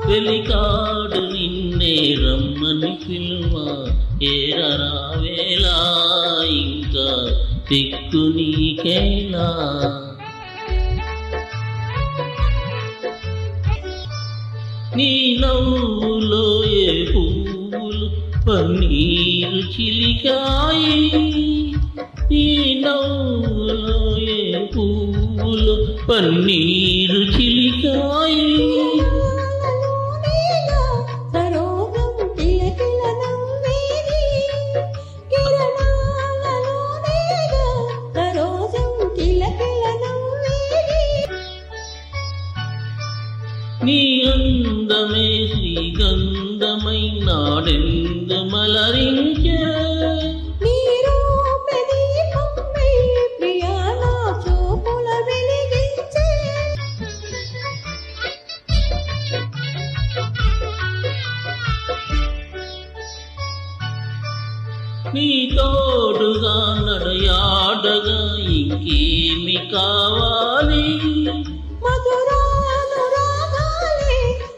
వెలికాడు నిన్నే రమ్మని పిలువ ఏరరావేలా ఇంకా దిక్కు నీకేలా. నీ నవ్వులో ఏ పువ్వులు పన్నీరు చిలికాయి, నీ నవ్వులో ఏ పువ్వులు పన్నీరు చిలికాయి. నీ అందమే శ్రీగంధమై నాడెందు మలరించే, నీ తోడుగా నడయాడగా ఇంకేమి కావాలి. మధురా